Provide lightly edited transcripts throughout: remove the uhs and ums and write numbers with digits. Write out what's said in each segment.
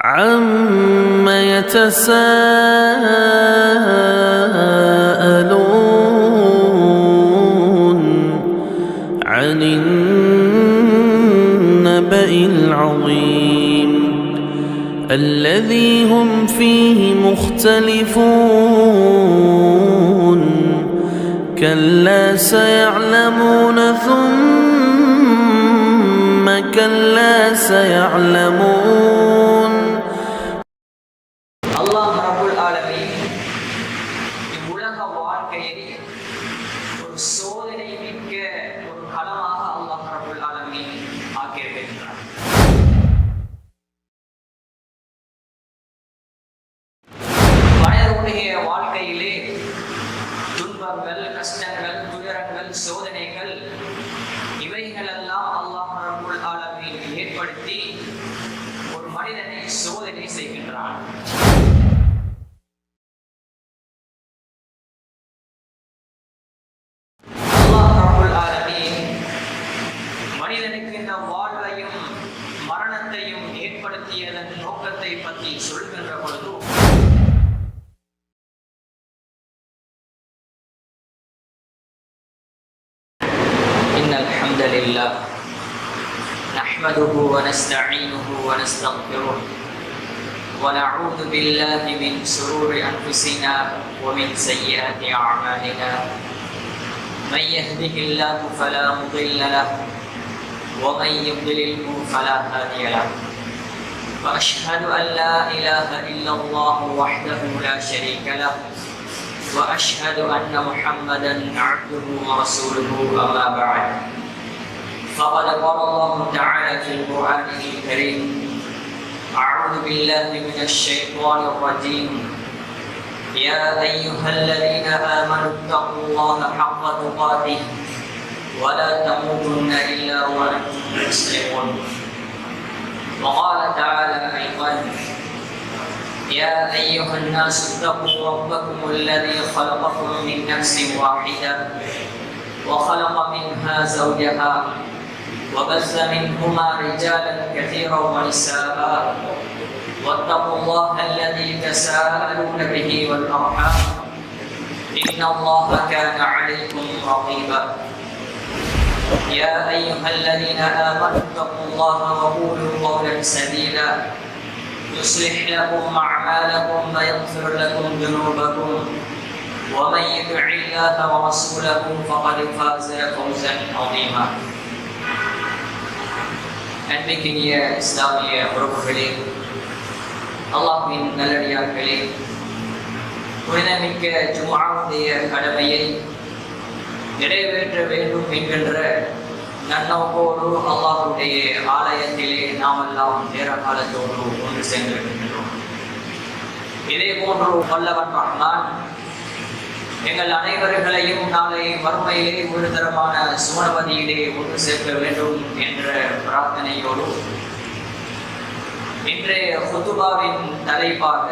عَمَّ يَتَسَاءَلُونَ عَنِ النَّبَإِ الْعَظِيمِ الَّذِي هُمْ فِيهِ مُخْتَلِفُونَ كَلَّا سَيَعْلَمُونَ ثُمَّ كَلَّا سَيَعْلَمُونَ. அல்லாஹ் ரப்புல் ஆலமீன் இவ்வுலக வாழ்க்கையை ஒரு சோதனை மிக்க ஒரு களமாக அல்லாஹ் ரப்புல் ஆலமீன் ஆக்கியிருக்கின்றார். மனிதனுடைய வாழ்க்கையிலே துன்பங்கள், கஷ்டங்கள், துயரங்கள், சோதனைகள் இவைகளெல்லாம் அல்லாஹ் ரப்புல் ஆலமீன் ஏற்படுத்தி ஒரு மனிதனை சோதனை செய்கின்றான். அல்லாஹ் ரப்புல் ஆலமீன் மனிதனுக்கு இந்த வாழ்வையும் மரணத்தையும் ஏற்படுத்தியதன் நோக்கத்தை பற்றி சொல்கின்ற பொழுது இன்னல் ஹம்தலில்லாஹ் நஹ்மதுஹு வ நஸ்தஈனுஹு வ நஸ்தக்ஃபிருஹு ونعوذ بالله من شرور أنفسنا ومن سيئات أعمالنا من يهده الله فلا مضل له ومن يضلله فلا هادي له وأشهد أن لا إله إلا الله وحده لا شريك له وأشهد أن محمدا عبده ورسوله أما بعد فقد قال الله تعالى في القرآن الكريم أعوذ بالله من الشيطان الرجيم يا أيها الذين آمنوا اتقوا الله حق تقاته ولا تموتن إلا وأنتم مسلمون وقال تعالى أيضا يا أيها الناس اتقوا ربكم الذي خلقكم من نفس واحدة وخلق منها زوجها وبث منهما رجالا كثيرا ونساء واتقوا الله الذي تساءلون به والأرحام إن الله كان عليكم رقيبا يا أيها الذين آمنوا اتقوا الله وقولوا قولا سديدا يصلح لكم أعمالكم ويغفر لكم ذنوبكم ومن يطع الله ورسوله فقد فاز فوزا عظيما. அன்பிற்கினிய இஸ்லாமிய உறவுகளே, அல்லாஹ்வின் நல்லடியார்களே, புனிதமிக்க ஜும்ஆவுடைய கடமையை நிறைவேற்ற வேண்டும் என்கின்ற நன்னோக்கோடு அல்லாஹ்வுடைய ஆலயத்திலே நாமெல்லாம் நேர காலத்தோடு ஒன்று சேர்ந்திருக்கின்றோம். இதே போன்று வல்லவன் ரஹ்மான் எங்கள் அனைவர்களையும் நாளை மறுமையிலே ஒரு தரமான சுவனபதியிலே ஒன்று சேர்க்க வேண்டும் என்ற பிரார்த்தனையோடு இன்றைய குதுபாவின் தலைப்பாக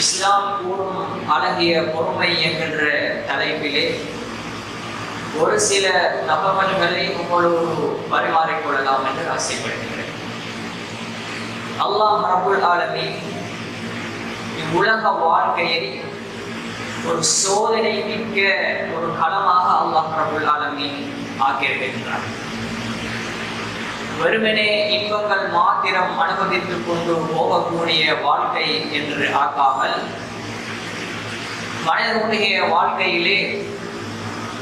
இஸ்லாம் கூறும் அழகிய பொறுமை என்கின்ற தலைப்பிலே ஒரு சில தகவல்களை உங்களோடு பரிமாறிக்கொள்ளலாம் என்று ஆசைப்படுகிறேன். அல்லாஹ் ரப்புல் ஆலமீன் இவ்வுலக வாழ்க்கையை ஒரு சோதனை மிக்க ஒரு களமாக அல்லாஹ் ரப்புல் ஆலமீன் ஆக்கியிருக்கின்றார். வெறுமனே இன்பங்கள் மாத்திரம் அனுபவித்துக் கொண்டு போகக்கூடிய வாழ்க்கை என்று ஆக்காமல் மனிதனுடைய வாழ்க்கையிலே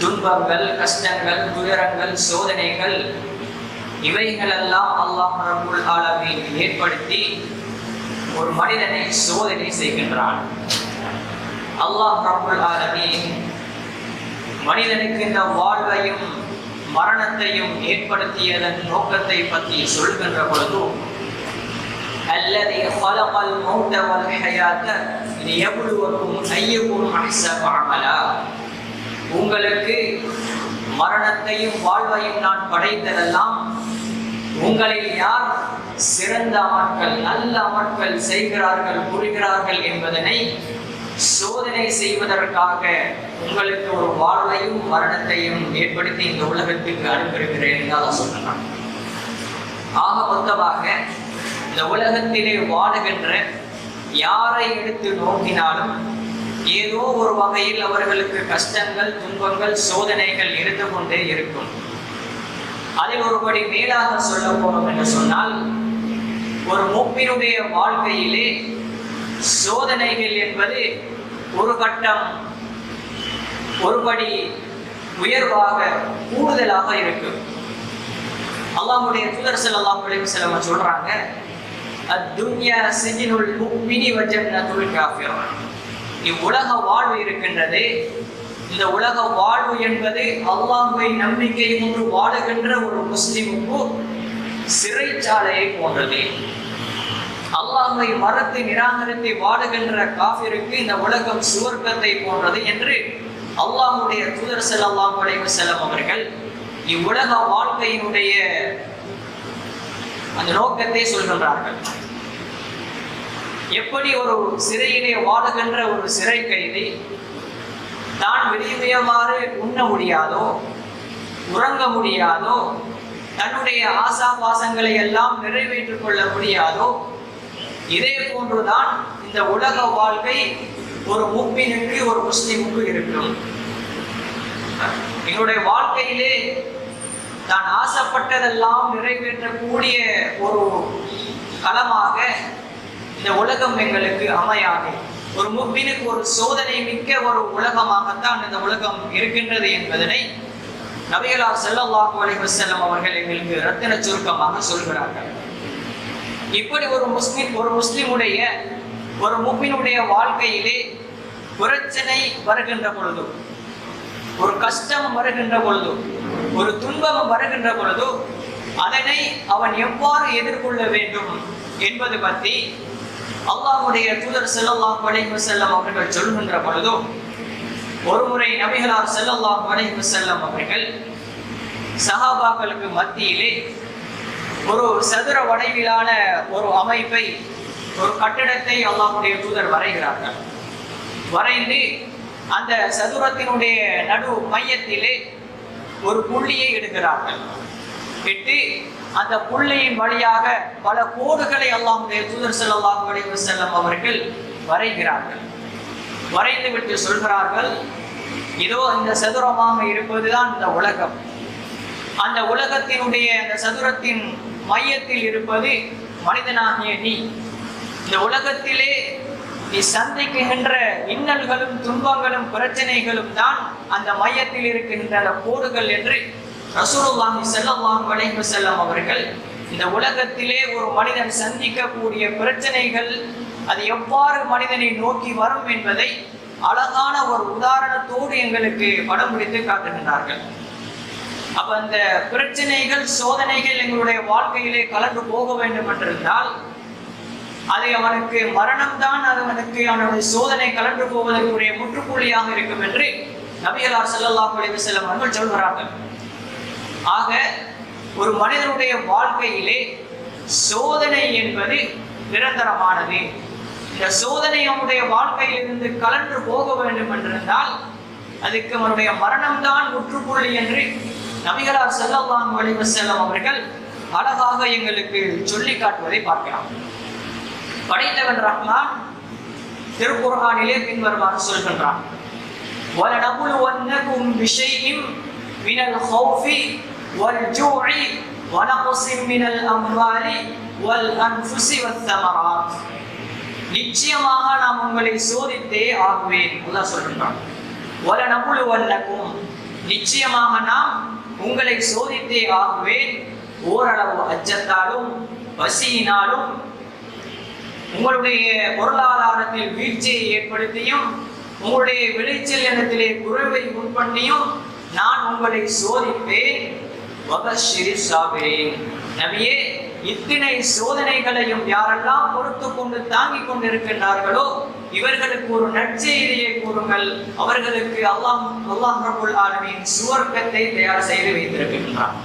துன்பங்கள், கஷ்டங்கள், துயரங்கள், சோதனைகள் இவைகளெல்லாம் அல்லாஹ் ரப்புல் ஆலமீன் ஏற்படுத்தி ஒரு மனிதனை சோதனை செய்கின்றான். அல்லாஹ் ரப்புல் ஆலமீன் மனிதனுக்கு இந்த வாழ்வையும் மரணத்தையும் ஏற்படுத்தியதன் நோக்கத்தை பற்றி சொல்கின்ற பொழுது அல்லதி ஹலகல் மௌத வல் ஹயாத லியப்லுவக்கும் அய்யுக்கும் அஹ்ஸனு அமலா, உங்களுக்கு மரணத்தையும் வாழ்வையும் நான் படைத்ததெல்லாம் உங்களில் யார் சிறந்த அமல்கள், நல்ல அமல்கள் செய்கிறார்கள், புரிகிறார்கள் என்பதனை சோதனை செய்வதற்காக உங்களுக்கு ஒரு வாழ்வையும் மரணத்தையும் ஏற்படுத்தி இந்த உலகத்துக்கு அனுப்பியிருக்கிறேன் என்று சொன்னான். ஆக மொத்தமாக இந்த உலகத்திலே வாழுகின்ற யாரை எடுத்து நோக்கினாலும் ஏதோ ஒரு வகையில் அவர்களுக்கு கஷ்டங்கள், துன்பங்கள், சோதனைகள் இருந்து கொண்டே இருக்கும். அதில் ஒருபடி மேலாக சொல்ல போனோம் என்று சொன்னால், ஒரு முஃமினுடைய வாழ்க்கையிலே சோதனைகள் என்பது ஒரு கட்டம், ஒருபடி உயர்வாக, கூடுதலாக இருக்கும். அல்லாஹ்வுடைய தூதர் ஸல்லல்லாஹு அலைஹி வஸல்லம் சொல்றாங்க, அத்துன்யா சிஜ்னுல் முஃமினி வ ஜன்னத்துல் காஃபிர். இவ்வுலக வாழ்வு இருக்கின்றது, இந்த உலக வாழ்வு என்பது அல்லாஹ்வை நம்பிக்கை கொண்டு வாழுகின்ற ஒரு முஸ்லிமுக்கு சிறைச்சாலையை போன்றது. அல்லாஹ்வை மறுத்து நிராகரித்து வாழுகின்ற காஃபிருக்கு இந்த உலகம் சுவர்க்கத்தை போன்றது என்று அல்லாஹ்வுடைய தூதர் ஸல்லல்லாஹு அலைஹி வஸல்லம் அவர்கள் இவ்வுலக வாழ்க்கையினுடைய அந்த நோக்கத்தை சொல்கின்றார்கள். எப்படி ஒரு சிறையிலே வாழுகின்ற ஒரு சிறை கைதி தான் விரும்பியவாறு உண்ண முடியாதோ, உறங்க முடியாதோ, தன்னுடைய ஆசாபாசங்களை எல்லாம் நிறைவேற்றிக் கொள்ள முடியாதோ, இதே போன்றுதான் இந்த உலக வாழ்க்கை ஒரு முஃமினுக்கு, ஒரு முஸ்லிமுக்கு இருக்கும். எங்களுடைய வாழ்க்கையிலே தான் ஆசைப்பட்டதெல்லாம் நிறைவேற்றக்கூடிய ஒரு களமாக இந்த உலகம் எங்களுக்கு அமையாது. ஒரு முஃமினுக்கு ஒரு சோதனை மிக்க ஒரு உலகமாகத்தான் இந்த உலகம் இருக்கின்றது என்பதனை நபிகளார் ஸல்லல்லாஹு அலைஹி வஸல்லம் அவர்கள் எங்களுக்கு ரத்தின சுருக்கமாக சொல்கிறார்கள். இப்படி ஒரு முஸ்லிமுடைய, ஒரு முஃமினுடைய வாழ்க்கையிலே பிரச்சனை வருகின்ற பொழுது, ஒரு கஷ்டம் வருகின்ற பொழுது, ஒரு துன்பம் வருகின்ற பொழுது அதனை அவன் எவ்வாறு எதிர்கொள்ள வேண்டும் என்பது பற்றி அல்லாஹ்வுடைய தூதர் ஸல்லல்லாஹு அலைஹி வஸல்லம் அவர்கள் சொல்கின்ற பொழுது, ஒருமுறை நபிகளார் ஸல்லல்லாஹு அலைஹி வஸல்லம் அவர்கள் சஹாபாக்களுக்கு மத்தியிலே ஒரு சதுர வடிவிலான ஒரு அமைப்பை, ஒரு கட்டிடத்தை அல்லாஹ்வுடைய தூதர் வரைகிறார்கள். வரைந்து அந்த சதுரத்தினுடைய நடு மையத்திலே ஒரு புள்ளியை எடுக்கிறார்கள். இட்டு அந்த புள்ளியின் வழியாக பல கோடுகளை அல்லாஹ்வுடைய தூதர் ஸல்லல்லாஹு அலைஹி வஸல்லம் அவர்கள் வரைகிறார்கள். வரைந்து விட்டு சொல்கிறார்கள், இதோ இந்த சதுரமாக இருப்பதுதான் இந்த உலகம். அந்த உலகத்தினுடைய அந்த சதுரத்தின் மையத்தில் இருப்பது மனிதனாகிய நீ. இந்த உலகத்திலே நீ சந்திக்கின்ற இன்னல்களும், துன்பங்களும், பிரச்சனைகளும் தான் அந்த மையத்தில் இருக்கின்ற அந்த கோடுகள் என்று ரசூலுல்லாஹி ஸல்லல்லாஹு அலைஹி வஸல்லம் அவர்கள் இந்த உலகத்திலே ஒரு மனிதன் சந்திக்கக்கூடிய பிரச்சனைகள் அது எவ்வாறு மனிதனை நோக்கி வரும் என்பதை அழகான ஒரு உதாரணத்தோடு எங்களுக்கு படம் பிடித்து காட்டுகின்றார்கள். அப்ப அந்த பிரச்சனைகள், சோதனைகள் எங்களுடைய வாழ்க்கையிலே கலந்து போக வேண்டும் என்றிருந்தால் அது அவனுக்கு மரணம்தான், அது அவனுக்கு அவனுடைய சோதனை கலந்து போவதற்குரிய முற்றுப்புள்ளியாக இருக்கும் என்று நபிகளார் ஸல்லல்லாஹு அலைஹி வஸல்லம் அவர்கள் சொல்கிறார்கள். ஆக ஒரு மனிதனுடைய வாழ்க்கையிலே சோதனை என்பது நிரந்தரமானது. இந்த சோதனை அவனுடைய வாழ்க்கையிலிருந்து கலந்து போக வேண்டும் என்றிருந்தால் அதுக்கு அவனுடைய மரணம்தான் முற்றுப்புள்ளி என்று நபிகளார் ஸல்லல்லாஹு அலைஹி வஸல்லம் அவர்கள் அழகாக எங்களுக்கு சொல்லி காட்டுவதை பார்க்கலாம். படைத்தவன் ரஹ்மான் திருக்குர்ஆனிலே பின்வருமாறு சொல்கின்றான், وَلَنَبْلُوَنَّكُمْ بِشَيْءٍ مِنَ الْخَوْفِ وَالْجُوعِ وَنَقْصٍ مِنَ الْأَمْوَالِ وَالْأَنْفُسِ وَالثَّمَرَاتِ. நிச்சயமாக நாம் உங்களை சோதித்தே ஆகுவேன். அல்லாஹ் சொல்கின்றான், وَلَنَبْلُوَنَّكُمْ, நிச்சயமாக நாம் உங்களை சோதித்தே ஆகுவேன். ஓரளவு அச்சத்தாலும், பசியினாலும், உங்களுடைய பொருளாதாரத்தில் வீழ்ச்சியை ஏற்படுத்தியும், உங்களுடைய விளைச்சல் இடத்திலே குறைவை உட்பண்ணியும் நான் உங்களை சோதிப்பேன். வபஷ்ஷிரிஸ் சாபிரீன். நபியே, இத்தனை சோதனைகளையும் யாரெல்லாம் பொறுத்து கொண்டு தாங்கிக் கொண்டிருக்கின்றார்களோ இவர்களுக்கு ஒரு நற்செய்தியை கூறுங்கள். அவர்களுக்கு அல்லாஹ் ரப்புல் ஆலமீன் சுவர்க்கத்தை தயார் செய்து வைத்திருக்கின்றார்.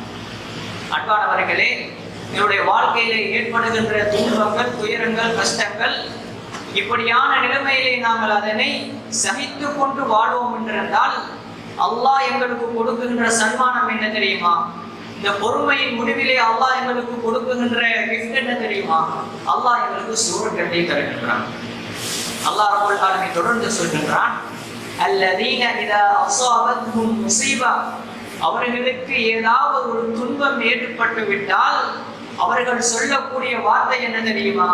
அன்பானவர்களே, என்னுடைய வாழ்க்கையிலே ஏற்படுகின்ற துன்பங்கள், துயரங்கள், கஷ்டங்கள், இப்படியான நிலைமையிலே நாங்கள் அதனை சகித்து கொண்டு வாழ்வோம் என்றிருந்தால் அல்லாஹ் எங்களுக்கு கொடுக்கின்ற சன்மானம் என்ன தெரியுமா? இந்த பொறுமையின் முடிவிலே அல்லாஹ் எங்களுக்கு கொடுக்குகின்ற கிஃப்ட் என்ன தெரியுமா? அல்லாஹ் எங்களுக்கு சுவர்க்கத்தை தருகின்றான். அல்லாஹ் ரப்பல் ஆலமீன் தொடர்ந்து சொல்கின்றான், அல்லதீன இதா அஸாபத்ஹும் முஸீபா, அவர்களுக்கு ஏதாவது ஒரு துன்பம் ஏற்பட்டு விட்டால் அவர்கள் சொல்லக்கூடிய வார்த்தை என்ன தெரியுமா?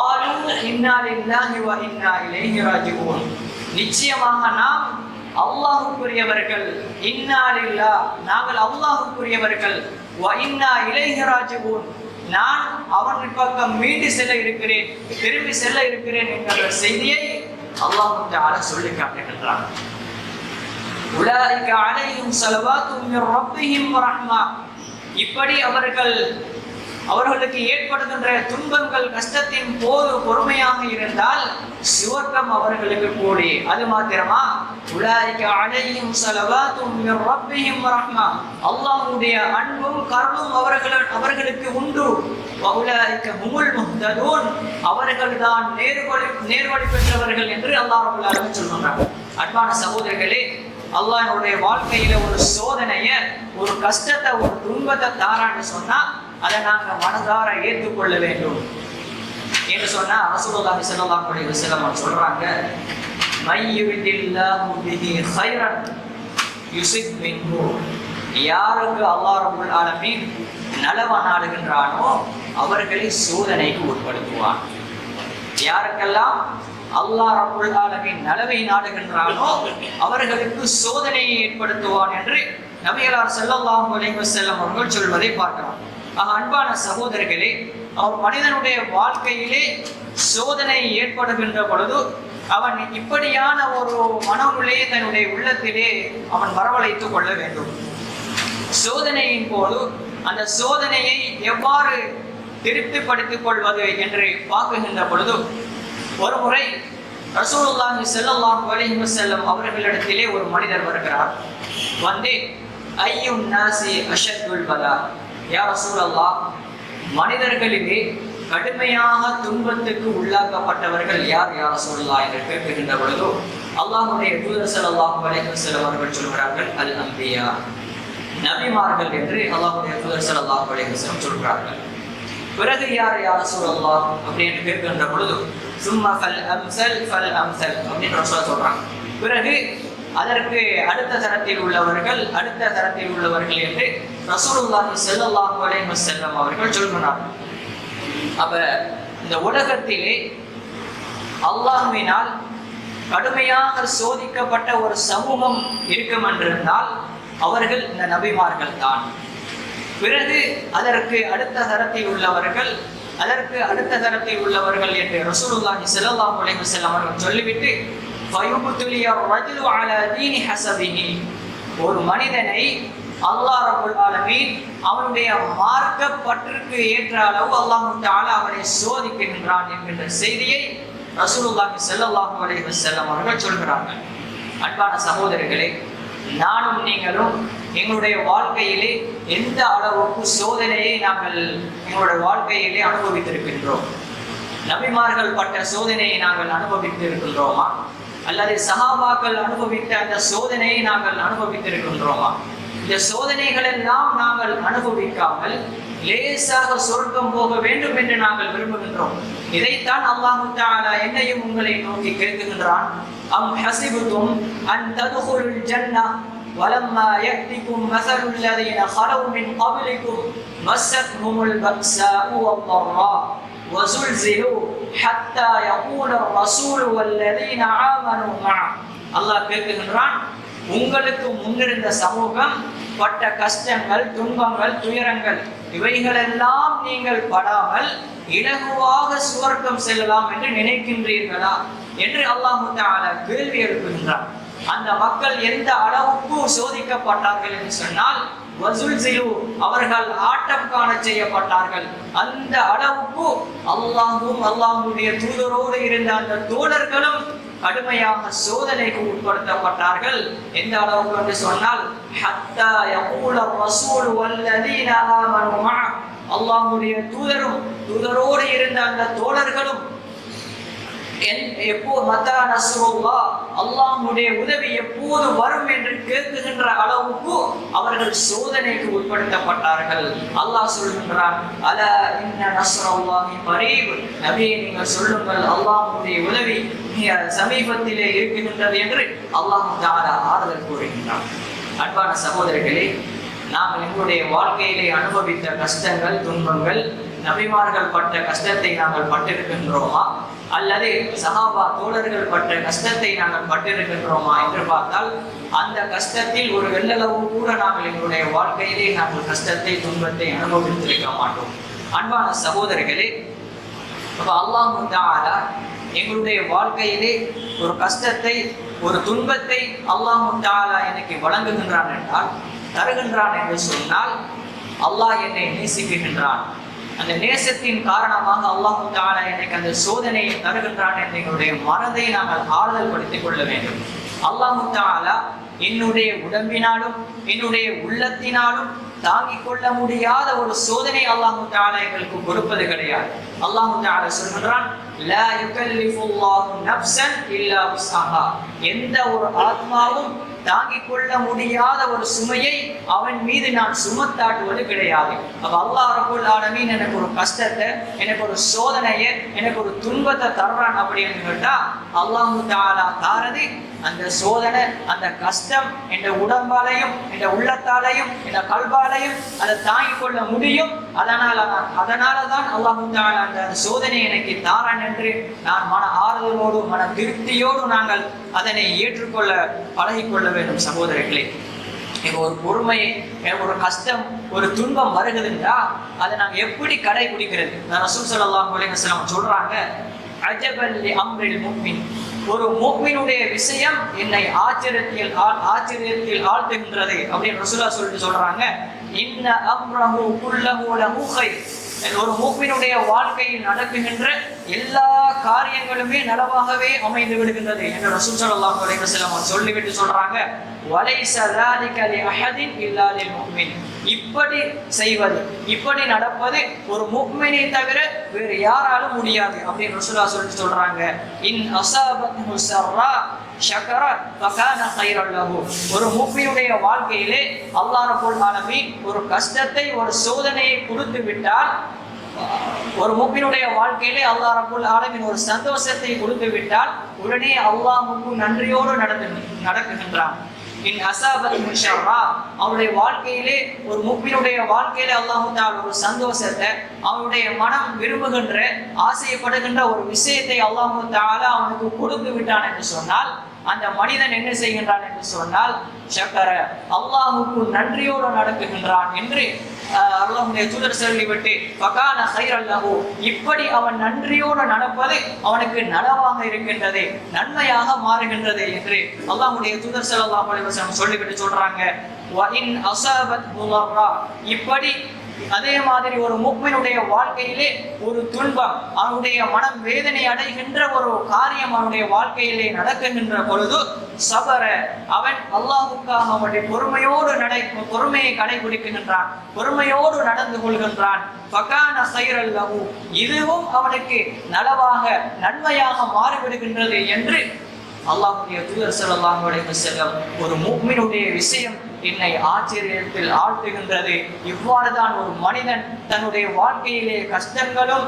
ஆலு இன்னா லில்லாஹி வ இன்னா இலைஹி ராஜிஊன், நிச்சயமாக நாம் அல்லாஹ்வுக்குரியவர்கள், இன்னா லில்லாஹ் நாங்கள் அல்லாஹ்வுக்குரியவர்கள், வ இன்னா இலைஹி ராஜிஊன் நான் அவன் பக்கம் மீண்டு செல்ல இருக்கிறேன், திரும்பி செல்ல இருக்கிறேன் என்கிற செய்தியை அல்லாஹ் தஆலா சொல்லி காட்டுகின்றான். உலாயிக அலைஹிம் ஸலவாத்தும் மிர் ரப்பிஹிம் வ ரஹ்மா, இப்படி அவர்களுக்கு ஏற்படுகின்ற துன்பங்கள் கஷ்டத்தின் போது பொறுமையாக இருந்தால் சுவர்க்கம் அவர்களுக்கு கூடி. அது மாத்திரமா, உலாயிக அலைஹிம் ஸலவாத்தும் மிர் ரப்பிஹிம் வ ரஹ்மா, அல்லாஹ்வுடைய அன்பும் கருணும் அவர்களுக்கு உண்டு. வ உலாயிக ஹுமுல் முஹ்ததூன், அவர்கள்தான் நேர்வழி பெற்றவர்கள் என்று அல்லாஹ் ரப்பல் ஆலமீன் சொல்றாங்க. அன்பான சகோதரர்களே, அல்லாஹ்வுடைய வாழ்க்கையில ஒரு சோதனைய, ஒரு கஷ்டத்தை, ஒரு துன்பத்தை தாரான்னு சொன்னா அதை நாங்க மனதார ஏற்றுக்கொள்ள வேண்டும் என்று சொன்னா ரசூலுல்லாஹி ஸல்லல்லாஹு அலைஹி வஸல்லம் சொல்றாங்க, மையுரிதில்லாஹு பிஹி கைரன் யுஸிப் மின்ஹு, யாருக்கு அல்லாஹ் ரப்பல் ஆலமீன் நலவ நாடுகின்றானோ அவர்களை சோதனைக்கு உட்படுத்துவான். யாருக்கெல்லாம் அல்லாஹ் ரப்பல் ஆலமீன் நலவை நாடுகின்றானோ அவர்களுக்கு சோதனையை ஏற்படுத்துவான் என்று நபிகளார் ஸல்லல்லாஹு அலைஹி வஸல்லம் அவர்கள் சொல்வதை பார்க்கிறோம். அன்பான சகோதரர்களே, அவர் மனிதனுடைய வாழ்க்கையிலே சோதனை ஏற்படுகின்ற பொழுது அவன் இப்படியான ஒரு மனநிலையை தன்னுடைய உள்ளத்திலே அவன் வரவழைத்துக் கொள்ள வேண்டும். சோதனையின் போது அந்த சோதனையை எவ்வாறு திருப்திப்படுத்திக் கொள்வது என்று பார்க்குகின்ற பொழுது, ஒரு முறை ரசூலுல்லாஹி ஸல்லல்லாஹு அலைஹி வஸல்லம் அவர்களிடத்திலே ஒரு மனிதர் வருகிறார். வந்து, ஐயுன் நாசி அஷத்துல் பலா, யா ரசூலல்லாஹ், மனிதர்களிலே கடுமையாக துன்பத்துக்கு உள்ளாக்கப்பட்டவர்கள் யார் யா ரசூலல்லாஹ் என்று கேட்கின்ற பொழுது அல்லாஹ்வுடைய தூதர் ஸல்லல்லாஹு அலைஹி வஸல்லம் அவர்கள் சொல்கிறார்கள், அல் அம்பியா, நபிமார்கள் என்று அல்லாஹ்வுடைய தூதர் ஸல்லல்லாஹு அலைஹி வஸல்லம் சொல்கிறார்கள். பிறகு யார் யா ரசூலல்லாஹ் அப்படின்னு கேட்கின்ற பொழுது சும்மா ஃபல் அம்சல் அப்படின்னு ரசூல் சொல்றாங்க. பிறகு அதற்கு அடுத்த தரத்தில் உள்ளவர்கள் என்று ரசூலுல்லாஹி ஸல்லல்லாஹு அலைஹி வஸல்லம் அவர்கள் சொல்கிறார்கள். அப்ப இந்த உலகத்திலே அல்லாஹ்வினால் கடுமையாக சோதிக்கப்பட்ட ஒரு சமூகம் இருக்கும் என்றிருந்தால் அவர்கள் இந்த நபிமார்கள் தான். பிறகு அதற்கு அடுத்த தரத்தில் உள்ளவர்கள் என்று ரசூலுல்லாஹி ஸல்லல்லாஹு அலைஹி வஸல்லம் அவர்கள் சொல்லிவிட்டு ஒரு மனிதனை அல்லாஹ் ரப்பல் ஆலமீன் அவனுடைய மார்க்க பற்றுக்கு ஏற்ற அளவு அல்லாஹ் தஆலா அவனை சோதிக்கின்றான் என்கின்ற செய்தியை ரசூலுல்லாஹி ஸல்லல்லாஹு அலைஹி வஸல்லம் அவர்கள் சொல்கிறார்கள். அன்பான சகோதரர்களே, நானும் நீங்களும் எங்களுடைய வாழ்க்கையிலே எந்த அளவுக்கு சோதனையை நாங்கள் எங்களுடைய வாழ்க்கையிலே அனுபவித்திருக்கின்றோம்? நபிமார்கள் பட்ட சோதனையை நாங்கள் அனுபவித்திருக்கின்றோமா? அல்லது சஹாபாக்கள் அனுபவித்த அந்த சோதனையை நாங்கள் அனுபவித்திருக்கின்றோமா? இந்த சோதனைகள் எல்லாம் நாங்கள் அனுபவிக்காமல் லேசாக சொர்க்கம் போக வேண்டும் என்று நாங்கள் விரும்புகின்றோம். இதைத்தான் அல்லாஹ் தஆலா என்னையும் உங்களை நோக்கி கேட்கின்றான். அம் ஹஸிபுதும் அன் ததுகுலுல் ஜன்னah வலம்மா யஅதிகும் மஸலுல் லதீன خلوا من قبلكم مستهم البأساء والضراء وزلزلوا حتى يقول الرسول والذين آمنوا معه. அல்லாஹ் கேட்கின்றான், உங்களுக்கு முன்னிருந்த சமூகம் பட்ட கஷ்டங்கள், துன்பங்கள், துயரங்கள் இவைகளெல்லாம் நீங்கள் படாமல் இலகுவாக சுவர்க்கம் செல்லலாம் என்று நினைக்கின்றீர்களா என்று அல்லாஹ் தஆலா கேள்வி எழுப்புகின்றார். அந்த மக்கள் எந்த அளவுக்கு சோதிக்கப்பட்டார்கள் என்று சொன்னால், அவர்கள் ஆட்டம் காண செய்யப்பட்டார்கள். அந்த அளவுக்கு அல்லாஹ்வும் அல்லாஹ்வுடைய தூதரோடு இருந்த அந்த தோழர்களும் கடுமையாக சோதனைக்கு உட்படுத்தப்பட்டார்கள். எந்த அளவுக்கு என்று சொன்னால், ஹத்தா யகூல ரசூல் வல்லதீன ஆமனு மஅ, அல்லாஹ்வுடைய தூதரோடு இருந்த அந்த தோழர்களும் எப்போ மத்தா நஸ்ருல்லாஹ், அல்லாஹ்வுடைய உதவி எப்போது வரும் என்று கேட்கின்ற அளவுக்கு அவர்கள் சோதனைக்கு உட்படுத்தப்பட்டார்கள். அல்லாஹ் சொல்கின்றான், அலா இன்ன நஸ்ரல்லாஹி கரீப், நபியே நீங்கள் சொல்லுங்கள் அல்லாஹ்வுடைய உதவி சமீபத்திலே இருக்கின்றது என்று அல்லாஹ் தஆலா ஆறுதல் கூறுகின்றான். அன்பான சகோதரர்களே, நாம் எங்களுடைய வாழ்க்கையிலே அனுபவித்த கஷ்டங்கள், துன்பங்கள், நபிமார்கள் பட்ட கஷ்டத்தை நாங்கள் பட்டிருக்கின்றோமா அல்லது சஹாபா தோழர்கள் பட்ட கஷ்டத்தை நாங்கள் பட்டிருக்கின்றோமா என்று பார்த்தால் அந்த கஷ்டத்தில் ஒரு வெள்ளளவு கூட நாங்கள் எங்களுடைய வாழ்க்கையிலே நாங்கள் கஷ்டத்தை, துன்பத்தை அனுபவித்திருக்க மாட்டோம். அன்பான சகோதரர்களே, அல்லாஹ் தஆலா எங்களுடைய வாழ்க்கையிலே ஒரு கஷ்டத்தை, ஒரு துன்பத்தை அல்லாஹ் தஆலா எனக்கு வழங்குகின்றான் என்றால், தருகின்றான் என்று சொன்னால் அல்லாஹ் என்னை நேசிக்கின்றான். அந்த நேசத்தின் காரணமாக அல்லாஹ் தஆலா எனக்கு அந்த சோதனையை தருகின்றான் என்று எங்களுடைய மனதை நாங்கள் ஆறுதல் படுத்திக் கொள்ள வேண்டும். அல்லாஹ் தஆலா என்னுடைய உடம்பினாலும் என்னுடைய உள்ளத்தினாலும் தாங்கிக் கொள்ள முடியாத ஒரு சோதனை அல்லாஹ் தஆலா எங்களுக்கு கொடுப்பது கிடையாது. அல்லாஹ் தஆலா சொல்கிறான், லா யுகல்லிஃபுல்லாஹு நஃப்ஸன் இல்லா வஸ்ஸஹா, எந்த ஒரு ஆத்மாவும் தாங்கிக் கொள்ள முடியாத ஒரு சுமையை அவன் மீது நான் சுமத்தாட்டுவது கிடையாது. அப்ப அல்லாஹ் ரப்பல் ஆலமீன் எனக்கு ஒரு கஷ்டத்தை, எனக்கு ஒரு சோதனையை, எனக்கு ஒரு துன்பத்தை தர்றான் அப்படின்னு கேட்டா அல்லாஹ் தஆலா தாரது அந்த சோதனை, அந்த கஷ்டம் என்ற உடம்பாலையும் என்ற உள்ளத்தாலையும் என்ற கல்வாலையும் அதை தாங்கிக் கொள்ள முடியும். அதனாலதான் அல்லாஹ் தஆலா அந்த சோதனை எனக்கு தாரான் என்று நான் மன ஆறுதலோடு, மன திருப்தியோடு நாங்கள் அதனை ஏற்றுக்கொள்ள பழகிக்கொள்ள வேண்டும். சகோதரர்களே, இப்போ ஒரு பொறுமை, ஒரு கஷ்டம், ஒரு துன்பம் வருகுதுன்றா அதை நாங்கள் எப்படி கடைபிடிக்கிறது? ரசூல் ஸல்லல்லாஹு அலைஹி வஸல்லம் சொல்றாங்க, அஜபல் லி அம்ரில் முஃமின், ஒரு முஃமினுடைய விஷயம் என்னை ஆச்சரியத்தில் ஆழ்த்துகின்றது அப்படின்னு ரசூலுல்லாஹ் சொல்றாங்க. இன்ன அம்ரஹு குல்லஹு லஹு கைர், ஒரு முஃமினுடைய வாழ்க்கையில் நடக்குகின்ற எல்லா காரியங்களுமே நலவாகவே அமைந்து விடுகின்றது என்று ரசூல் ஸல்லல்லாஹு அலைஹி வஸல்லம் சொல்லிவிட்டு சொல்றாங்க, வலைஸ ஸாலிக லி அஹதின் இல்லா லில் முஃமின், இப்படி செய்வது, இப்படி நடப்பது ஒரு முஃமினை தவிர வேறு யாராலும் முடியாது அப்படின்னு ரசூலுல்லாஹ் சொல்லிட்டு சொல்றாங்க. இன் அஸாபத்ஹு ஸர்ரா ஷக்கர ஃபகான கைரன் லஹு, ஒரு முஃமினுடைய வாழ்க்கையிலே அல்லாஹ் ரப்பல் ஆலமீன் ஒரு கஷ்டத்தை, ஒரு சோதனையை கொடுத்து விட்டால், ஒரு முஃமினுடைய வாழ்க்கையிலே அல்லாஹ் ரப்பல் ஆலமீன் ஒரு சந்தோஷத்தை கொடுத்து விட்டால் உடனே அல்லாஹ்வுக்கு நன்றியோடு நடக்குகின்றான். இன் அஸாபத்ஹு ஷர்ரா, அவருடைய வாழ்க்கையிலே, ஒரு முஃமினுடைய வாழ்க்கையிலே அல்லாஹ் தஆலா ஒரு சந்தோஷத்தை, அவருடைய மனம் விரும்புகின்ற, ஆசைப்படுகின்ற ஒரு விஷயத்தை அல்லாஹ் தஆலா அவனுக்கு கொடுத்து விட்டான் என்று சொன்னால் அந்த மனிதன் என்ன செய்கின்றான் என்று சொன்னால் ஷக்கர, அல்லாஹ்வுக்கு நன்றியோடு நடக்குகின்றான் என்று அல்லாஹ்வுடைய தூதர் சொல்லிவிட்டு ஃபகான கைரன் லஹு, இப்படி அவன் நன்றியோடு நடப்பது அவனுக்கு நலவாக இருக்கின்றது, நன்மையாக மாறுகின்றது என்று அல்லாஹ்வுடைய தூதர் ஸல்லல்லாஹு அலைஹி வஸல்லம் சொல்லிவிட்டு சொல்றாங்க. வ இன் அஸாபத்ஹு ضرா, இப்படி அதே மாதிரி ஒரு முஃமினுடைய வாழ்க்கையிலே ஒரு துன்பம், அவனுடைய மனம் வேதனை அடைகின்ற ஒரு காரியம் அவனுடைய வாழ்க்கையிலே நடக்கின்ற பொழுது சபர, அவன் அல்லாஹ்வுக்காக அவனுடைய பொறுமையை கடைபிடிக்கின்றான், பொறுமையோடு நடந்து கொள்கின்றான். ஃபகான கைரன் லஹு, இதுவும் அவனுக்கு நலவாக, நன்மையாக மாறிவிடுகின்றது என்று அல்லாஹ்வுடைய தூதர் ஸல்லல்லாஹு அலைஹி வஸல்லம் ஒரு முஃமினுடைய விஷயம் என்னை ஆச்சரியத்தில் ஆழ்த்துகின்றது. இவ்வாறுதான் ஒரு மனிதன் தன்னுடைய வாழ்க்கையிலே கஷ்டங்களும்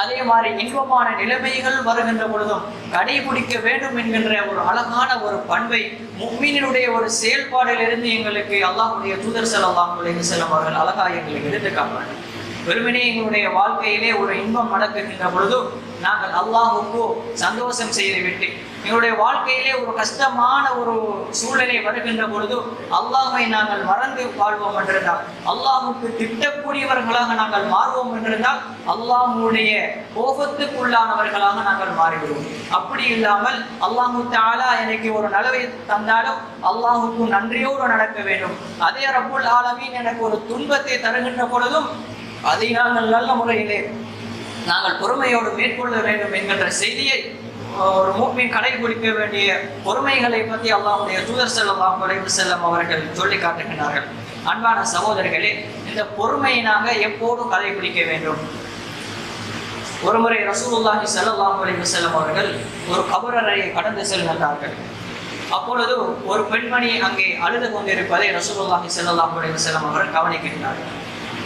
அதே மாதிரி இன்பமான நிலைமைகள் வருகின்ற பொழுதும் கடைபிடிக்க வேண்டும் என்கின்ற ஒரு அழகான ஒரு பண்பை முஃமினுடைய ஒரு செயல்பாடிலிருந்து எங்களுக்கு அல்லாஹ்வுடைய தூதர் ஸல்லல்லாஹு அலைஹி வஸல்லம் அவர்கள் அழகாக எங்களுக்கு எடுத்து காட்டுவார்கள். வெறுமனே எங்களுடைய வாழ்க்கையிலே ஒரு இன்பம் நடக்குகின்ற பொழுது நாங்கள் அல்லாஹ்வுக்கு சந்தோஷம் செய்துவிட்டு, எங்களுடைய வாழ்க்கையிலே ஒரு கஷ்டமான ஒரு சூழ்நிலை வருகின்ற பொழுது அல்லாஹ்வை நாங்கள் மறந்து வாழ்வோம் என்றிருந்தால், அல்லாஹ்வுக்கு திட்டக்கூடியவர்களாக நாங்கள் மாறுவோம் என்றிருந்தால் அல்லாஹ்வுடைய கோபத்துக்குள்ளானவர்களாக நாங்கள் மாறிவிடுவோம். அப்படி இல்லாமல் அல்லாஹ் தஆலா எனக்கு ஒரு நலவை தந்தாலும் அல்லாஹ்வுக்கு நன்றியோடு நடக்க வேண்டும். அதே ரப்புல் ஆலமீன் எனக்கு ஒரு துன்பத்தை தருகின்ற பொழுதும் அதை நாங்கள் நல்ல முறையிலே நாங்கள் பொறுமையோடு மேற்கொள்ள வேண்டும் என்கின்ற செய்தியை ஒரு முஃமின் கடைபிடிக்க வேண்டிய பொறுமைகளை பற்றி அல்லாஹ்வுடைய தூதர் ஸல்லல்லாஹு அலைஹி வஸல்லம் அவர்கள் சொல்லி காட்டுகின்றார்கள். அன்பான சகோதரர்களே, இந்த பொறுமையை நாங்கள் எப்போதும் கடைபிடிக்க வேண்டும். ஒருமுறை ரசூலுல்லாஹி ஸல்லல்லாஹு அலைஹி வஸல்லம் அவர்கள் ஒரு கபரறையை கடந்து செல்கின்றார்கள். அப்பொழுது ஒரு பெண்மணி அங்கே அழுது கொண்டிருப்பதை ரசூலுல்லாஹி ஸல்லல்லாஹு அலைஹி வஸல்லம் அவர்கள் கவனிக்கின்றார்கள்.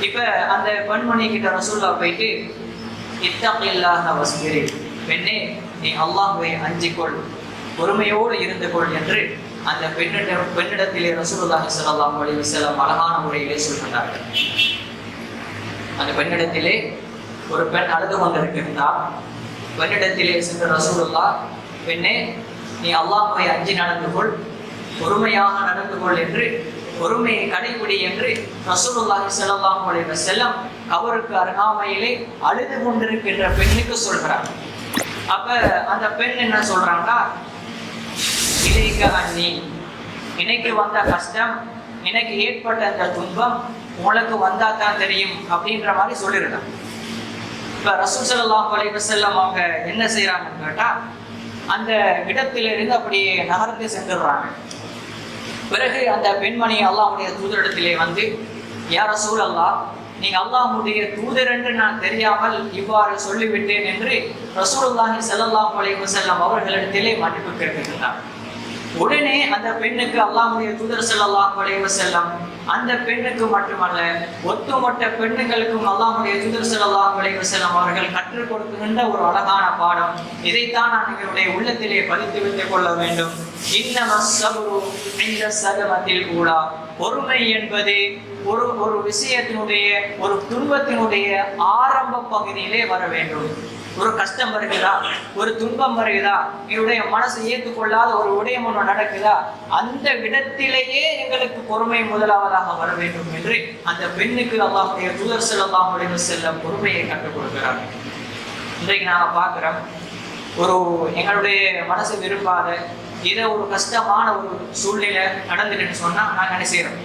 இப்ப அந்த பெண்மணி கிட்ட ரசூலுல்லாஹ் போயிட்டு, இத்தகில்லாஹ வஸ்பிரி, பெண்ணே நீ அல்லாஹ்வை அஞ்சிக்கொள், பொறுமையோடு இருந்து கொள் என்று அந்த பெண்ணிடத்திலே ரசூலுல்லாஹி ஸல்லல்லாஹு அலைஹி வஸல்லம் அழகான முறையிலே சொல்கின்றார்கள். அந்த பெண்ணிடத்திலே ஒரு பெண் அழுது கொண்டிருக்கின்றார். பெண்ணிடத்திலே சென்ற ரசூலுல்லாஹ், பெண்ணே நீ அல்லாஹ்வை அஞ்சி நடந்து கொள், பொறுமையாக நடந்து கொள் என்று, பொறுமையை கடைபிடி என்று ரசூலுல்லாஹி ஸல்லல்லாஹு அலைஹி வஸல்லம் அவருக்கு அருகாமையிலே அழுது கொண்டிருக்கின்ற பெண்ணுக்கு சொல்கிறார். அப்ப அந்த பெண் என்ன சொல்றாங்கன்னா, இலைக்க அண்ணி, எனக்கு வந்த கஷ்டம், எனக்கு ஏற்பட்ட அந்த துன்பம் உங்களுக்கு வந்தா தான் தெரியும் அப்படின்ற மாதிரி சொல்லிருக்காங்க. இப்ப ரசூல் ஸல்லல்லாஹு அலைஹி வஸல்லம் அவங்க என்ன செய்யறாங்கன்னு கேட்டா, அந்த இடத்திலிருந்து அப்படியே நகர்ந்து சென்றுடுறாங்க. பிறகு அந்த பெண்மணி அல்லாஹ்வுடைய தூதரிடத்திலே வந்து, யா ரசூலல்லாஹ், நீங்க அல்லாஹ்வுடைய தூதர் என்று நான் தெரியாமல் இவ்வாறு சொல்லிவிட்டேன் என்று ரசூலுல்லாஹி ஸல்லல்லாஹு அலைஹி வஸல்லம் அவர்களிடத்திலே மன்னிப்பு கேட்கின்றார். உடனே அந்த பெண்ணுக்கு அல்லாஹ்வுடைய தூதர் ஸல்லல்லாஹு அலைஹி வஸல்லம் அந்த பெண்ணுக்கு மட்டுமல்ல, ஒட்டுமொத்த பெண்ணுங்களுக்கும் அல்லாஹ்வுடைய தூதர் ஸல்லல்லாஹு அலைஹி வஸல்லம் அவர்கள் கற்றுக் கொடுக்கின்ற ஒரு அழகான பாடம். இதைத்தான் நான் எங்களுடைய உள்ளத்திலே பதித்து வைத்துக் கொள்ள வேண்டும். இன்னமஸ் ஸப்ரு இன்த ஸதமத்தில் ஊலா, பொறுமை என்பது ஒரு விஷயத்தினுடைய, ஒரு துன்பத்தினுடைய ஆரம்ப பகுதியிலே வர வேண்டும். ஒரு கஷ்டம் வருகிறதா, ஒரு துன்பம் வருகிறதா, என்னுடைய மனசு ஏற்றுக்கொள்ளாத ஒரு விடயம் ஒன்று நடக்குதா, அந்த இடத்திலேயே எங்களுக்கு பொறுமை முதலாவதாக வர வேண்டும் என்று அந்த பெண்ணுக்கு அல்லாஹ்வுடைய தூதர் ஸல்லல்லாஹு அலைஹி வஸல்லம் பொறுமையை கற்றுக் கொடுக்கிறார். இன்றைக்கு நாம பார்க்கிறோம், ஒரு எங்களுடைய மனசு விரும்பாத ஏதோ ஒரு கஷ்டமான ஒரு சூழ்நிலை நடந்துட்டுன்னு சொன்னா நாங்க என்ன செய்யறோம்,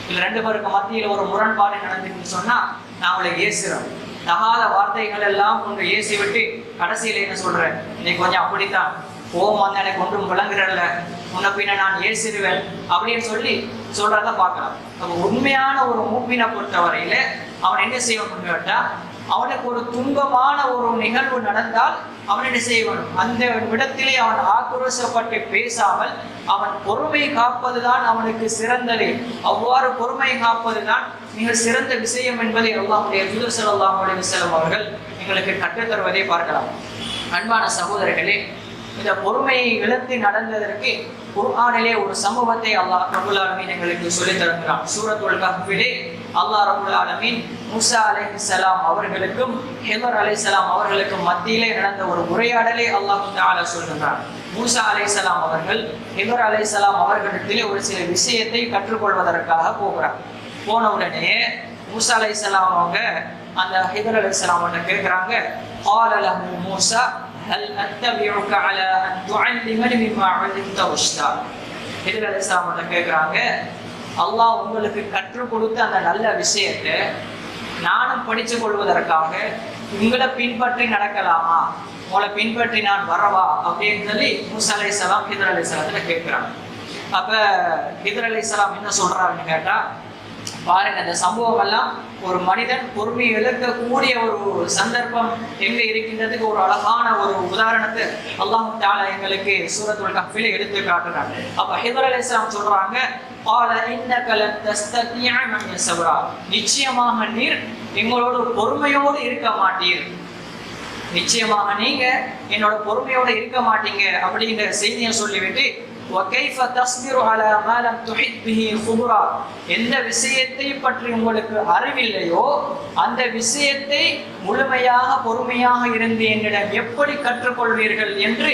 இல்லை ரெண்டு பேருக்கு மத்தியில் ஒரு முரண்பாடு நடந்துட்டுன்னு சொன்னா நான் அவளை ஏசுறோம். தகாத வார்த்தைகள் எல்லாம் கொண்டு ஏசி விட்டு கடைசியில் என்ன சொல்றேன், நீ கொஞ்சம் அப்படித்தான், கோபம் வந்து எனக்கு ஒன்றும் விளங்குறல்ல, முன்ன பின்ன நான் ஏசிடுவேன் அப்படின்னு சொல்லி சொல்றத பார்க்கலாம். அப்போ உண்மையான ஒரு மூப்பினை பொறுத்தவரையில அவன் என்ன செய்யணும்னு கேட்டா, அவனுக்கு ஒரு துன்பமான ஒரு நிகழ்வு நடந்தால் அவன் என்ன செய்வான், அந்த இடத்திலே அவன் ஆக்ரோஷப்பட்டு பேசாமல் அவன் பொறுமை காப்பதுதான் அவனுக்கு சிறந்தது. அவ்வாறு பொறுமை காப்பதுதான் மிக சிறந்த விஷயம் என்பதை அல்லாஹ்வுடைய தூதர் ஸல்லல்லாஹு அலைஹி வஸல்லம் அவர்கள் எங்களுக்கு கற்றுத்தருவதை பார்க்கலாம். அன்பான சகோதரர்களே, இந்த பொறுமையை இழந்து நடந்ததற்கு குர்ஆனிலே ஒரு சம்பவத்தை அல்லாஹ் ரப்பல் ஆலமீன் எங்களுக்கு சொல்லித் தருகிறான். சூரத்துல் கஹ்ஃபிலே அல்லாஹ் ரப்பல் ஆலமீன் மூசா அலைஹிஸ்ஸலாம் அவர்களுக்கும் ஹிதர் அலைஹிஸ்ஸலாம் அவர்களுக்கும் மத்தியிலே நடந்த ஒரு உரையாடலை அல்லாஹ் தஆலா சொல்கிறான். மூசா அலைஹிஸ்ஸலாம் அவர்கள் ஹிதர் அலைஹிஸ்ஸலாம் அவர்களிடத்திலே ஒரு சில விஷயத்தை கற்றுக்கொள்வதற்காக போகிறார். போன உடனே மூசா அலைஹிஸ்ஸலாம் அவங்க அந்த ஹிதர் அலைஹிஸ்ஸலாம் கிட்ட கேட்குறாங்க, قال له موسى هل أتبعك على أن تعلمني مما علمت رشدا. ஹிதர் அலைஹிஸ்ஸலாம் கிட்ட கேட்குறாங்க, அல்லாஹ் உங்களுக்கு கற்றுக் கொடுத்த அந்த நல்ல விஷயத்தை நானும் படித்து கொள்வதற்காக உங்களை பின்பற்றி நடக்கலாமா, உங்களை பின்பற்றி நான் வரவா அப்படின்னு சொல்லி மூசா அலைஹிஸ்ஸலாம் ஹிதர் அலைஹிஸ்ஸலாத்துல கேட்குறாங்க. அப்ப ஹிதர் அலைஹிஸ்ஸலாம் என்ன சொல்றாருன்னு கேட்டா, பாருங்க, இந்த சம்பவம் எல்லாம் ஒரு மனிதன் பொறுமையை இழக்கக்கூடிய ஒரு சந்தர்ப்பம் எங்க இருக்கின்றதுக்கு ஒரு அழகான ஒரு உதாரணத்தை அல்லாஹ் தஆலா எங்களுக்கு சூரத்துல் கஹ்ஃபிலே எடுத்து காட்டுறாங்க. அப்ப ஹிதர் அலைஹிஸ்ஸலாம் சொல்றாங்க, قال انك لن تستطيع معي صبرا, நிச்சயமாக நீர் எங்களோட பொறுமையோடு இருக்க மாட்டீர், நிச்சயமாக நீங்க என்னோட பொறுமையோட இருக்க மாட்டீங்க அப்படிங்கிற செய்தியை சொல்லிவிட்டு, وكيف تصبر على ما لم تحط به خبرا, எந்த விஷயத்தை பற்றி உங்களுக்கு அறிவில்லையோ அந்த விஷயத்தை முழுமையாக பொறுமையாக இருந்து என்னிடம் எப்படி கற்றுக்கொள்வீர்கள் என்று